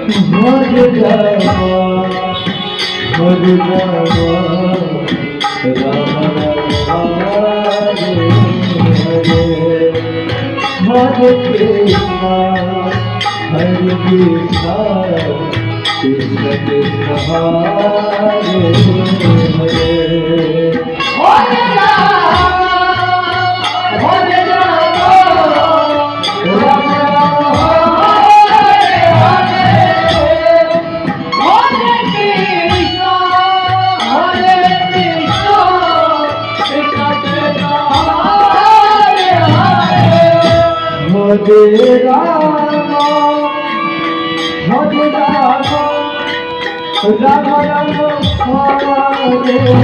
Hare Rama, Hare Rama, Rama Rama, Hare Hare, Hare Krishna, Hare Krishna, Krishna Krishna, Hare Hare. Hare Rama, Hare Rama, Rama Rama, Hare Hare, Hare Krishna, Krishna Krishna, Hare Hare. Hare Rama, Hare Rama, Rama Rama, Hare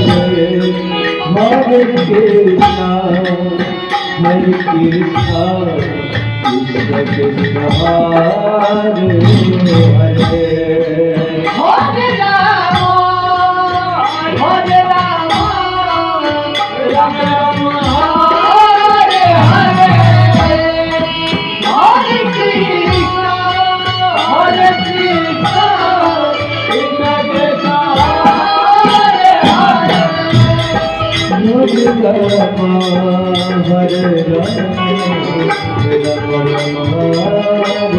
Hare, Hare Krishna, Hare Krishna, Krishna Krishna, Hare Hare. Hare Rama, Hare Rama, Rama Rama, Hare Hare, Hare Krishna, Hare Krishna, Krishna Krishna, Hare Hare. Hare Rama, Hare Rama, Rama Rama,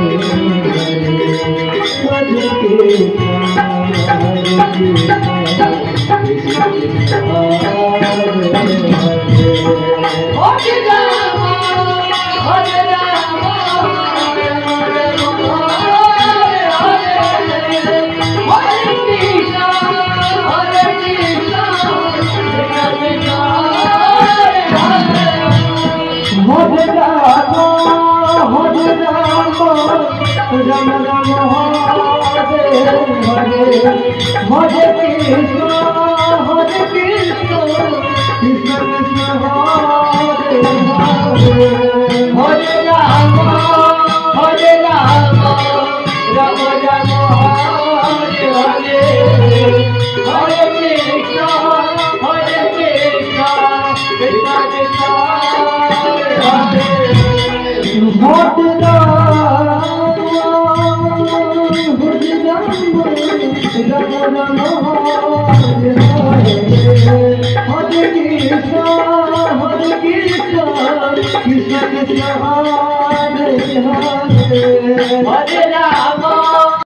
Hare Hare, Hare Krishna, Hare Krishna, Krishna Krishna, Hare Hare. Hare Rama, Hare Rama, Rama Rama, Hare Hare, Hare Krishna, Hare Krishna, Krishna Krishna, Hare Hare. Hare Rama, Hare Rama, Rama Rama, Hare Hare, Hare Krishna, Hare Krishna, Krishna Krishna, Hare Hare. Hare Rama, Hare Rama, Rama Rama, Hare Hare, Hare Krishna, Hare Krishna, Krishna Krishna, Hare Hare. Hare Rama, Rama Rama, Hare Hare, Hare Krishna, Hare Krishna, Krishna Krishna, Hare Hare. Hare